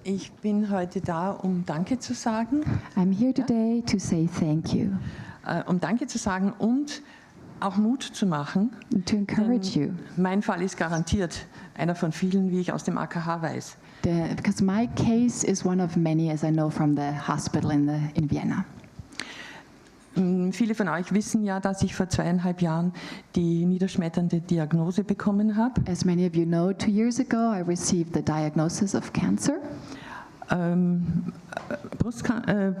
Ich bin heute da, um Danke zu sagen. I'm here today to say thank you. Um Danke zu sagen und auch Mut zu machen. And to encourage you. Mein Fall ist garantiert einer von vielen, wie ich aus dem AKH weiß. Because my case is one of many, as I know from the hospital in Vienna. Viele von euch wissen ja, dass ich vor 2,5 Jahren die niederschmetternde Diagnose bekommen habe. As many of you know, 2 years ago I received the diagnosis of cancer. Brustcancer,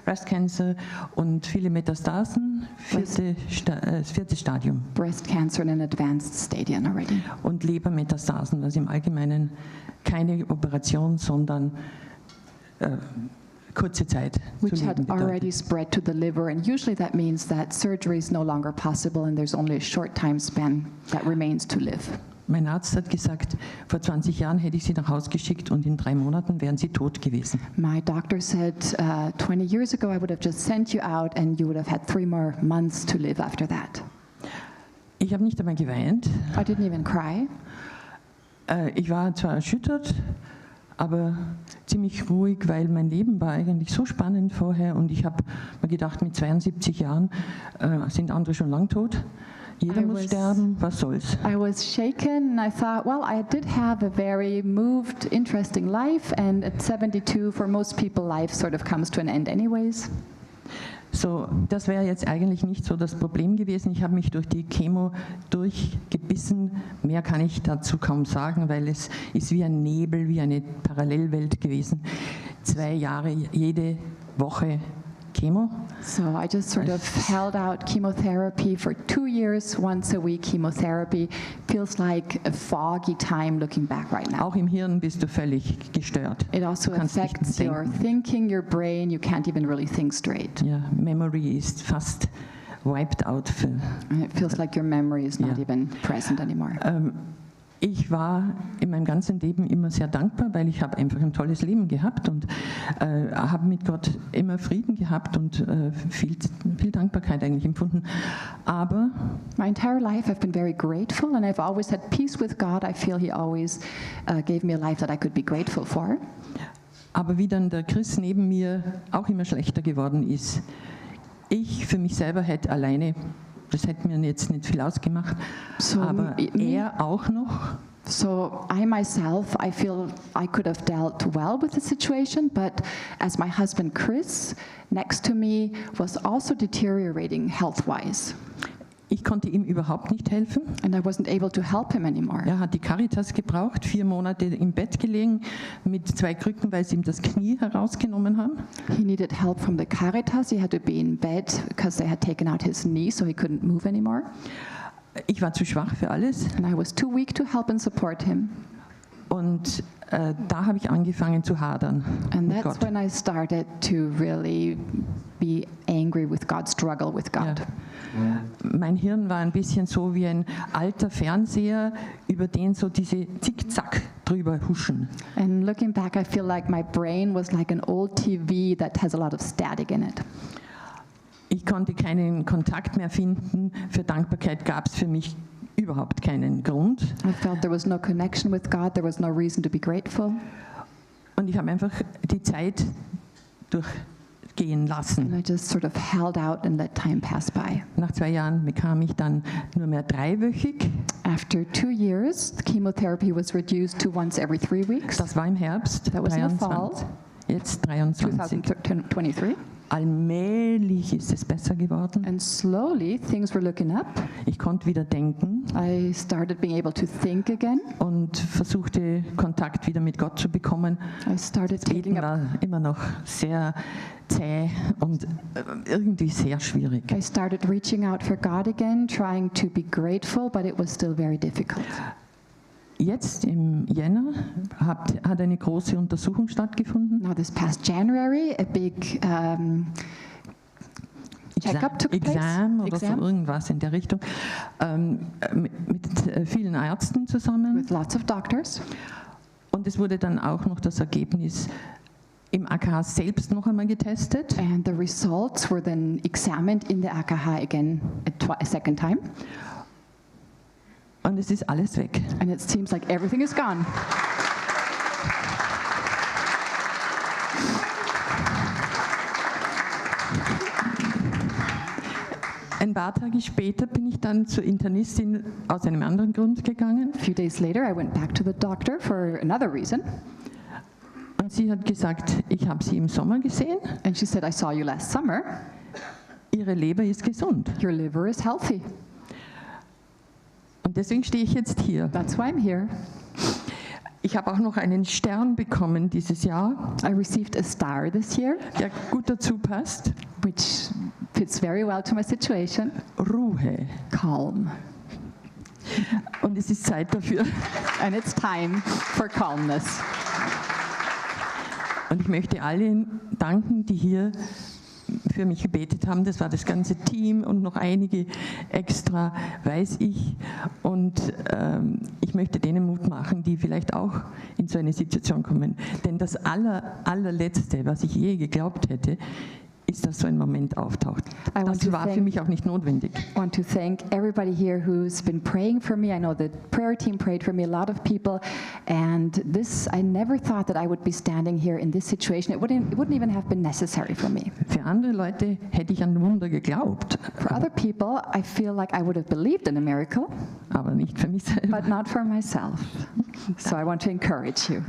Breast Cancer und viele Metastasen, viertes Stadium. Breast cancer in an advanced stadium already. Und Lebermetastasen, also im Allgemeinen keine Operation, sondern kurze Zeit. Which had already spread to the liver, and usually that means that surgery is no longer possible and there's only a short time span that remains to live. Mein Arzt hat gesagt, vor 20 Jahren hätte ich sie nach Hause geschickt und in 3 Monaten wären sie tot gewesen. My doctor said 20 years ago I would have just sent you out and you would have had 3 more months to live after that. Ich habe nicht einmal geweint. I didn't even cry. Ich war zwar erschüttert, aber ziemlich ruhig, weil mein Leben war eigentlich so spannend vorher und ich habe mir gedacht, mit 72 Jahren sind andere schon lang tot. Jeder muss sterben, was soll's? I was shaken and I thought, well, I did have a very moved, interesting life, and at 72, for most people, life sort of comes to an end anyways. So, das wäre jetzt eigentlich nicht so das Problem gewesen. Ich habe mich durch die Chemo durchgebissen. Mehr kann ich dazu kaum sagen, weil es ist wie ein Nebel, wie eine Parallelwelt gewesen. 2 Jahre, jede Woche Chemo. So I just sort of held out chemotherapy for 2 years, once a week chemotherapy. Feels like a foggy time looking back right now. Auch im Hirn bist du völlig gestört. It also affects your thinking, your brain. You can't even really think straight. Ja, Memory ist fast wiped out. And it feels like your memory is not even present anymore. Ich war in meinem ganzen Leben immer sehr dankbar, weil ich habe einfach ein tolles Leben gehabt und habe mit Gott immer Frieden gehabt und viel Dankbarkeit eigentlich empfunden. Aber my entire life I've been very grateful and I've always had peace with God. I feel He always gave me a life that I could be grateful for. Aber wie dann der Chris neben mir auch immer schlechter geworden ist, ich für mich selber hätte alleine, das hätte mir jetzt nicht viel ausgemacht, aber er auch noch. So I myself, I feel I could have dealt well with the situation, but as my husband Chris next to me was also deteriorating health-wise. Ich konnte ihm überhaupt nicht helfen. And I wasn't able to help him anymore. Er hat die Caritas gebraucht, 4 Monate im Bett gelegen mit 2 Krücken, weil sie ihm das Knie herausgenommen haben. He needed help from the Caritas. He had to be in bed because they had taken out his knee, so he couldn't move anymore. Ich war zu schwach für alles. And I was too weak to help and support him. Und da habe ich angefangen zu hadern. And that's when I started to really be angry with God, struggle with God. Ja. Mein Hirn war ein bisschen so wie ein alter Fernseher, über den so diese Zickzack drüber huschen. And looking back, I feel like my brain was like an old TV that has a lot of static in it. Ich konnte keinen Kontakt mehr finden. Für Dankbarkeit gab es für mich überhaupt keinen Grund. I felt there was no connection with God. There was no reason to be grateful. Und ich habe einfach die Zeit durchgehen lassen. And I just sort of held out and let time pass by. Nach 2 Jahren bekam ich dann nur mehr 3-wöchig. After 2 years, the chemotherapy was reduced to once every 3 weeks. Das war im Herbst. That was in the fall. Jetzt 23. 2023. Allmählich ist es besser geworden. And slowly things were looking up. Ich konnte wieder denken. I started being able to think again. Und versuchte Kontakt wieder mit Gott zu bekommen. I started taking up. War immer noch sehr zäh und irgendwie sehr schwierig. I started reaching out for God again, trying to be grateful, but it was still very difficult. Jetzt im Jänner hat eine große Untersuchung stattgefunden. Now this past January, a big checkup took place. Exam oder so irgendwas in der Richtung. Mit vielen Ärzten zusammen. With lots of doctors. Und es wurde dann auch noch das Ergebnis im AKH selbst noch einmal getestet. And the results were then examined in the AKH again a second time. Und es ist alles weg. And it seems like everything is gone. Ein paar Tage später bin ich dann zur Internistin aus einem anderen Grund gegangen. A few days later, I went back to the doctor for another reason. Und sie hat gesagt, ich habe Sie im Sommer gesehen, And she said, I saw you last summer. Ihre Leber ist gesund. Your liver is healthy. Und deswegen stehe ich jetzt hier. That's why I'm here. Ich habe auch noch einen Stern bekommen dieses Jahr, I received a star this year, der gut dazu passt. which fits very well to my situation. Ruhe. Calm. Und es ist Zeit dafür. And it's time for calmness. Und ich möchte allen danken, die hier für mich gebetet haben. Das war das ganze Team und noch einige extra, weiß ich. Und ich möchte denen Mut machen, die vielleicht auch in so eine Situation kommen. Denn das allerletzte, was ich je geglaubt hätte, ist, dass so ein Moment auftaucht. Das war für mich auch nicht notwendig. I want to thank everybody here who's been praying for me. I know the prayer team prayed for me, a lot of people. And this, I never thought that I would be standing here in this situation. It wouldn't even have been necessary for me. Für andere Leute hätte ich an Wunder geglaubt, For other people, I feel like I would have believed in a miracle, aber nicht für mich selber. but not for myself. So I want to encourage you.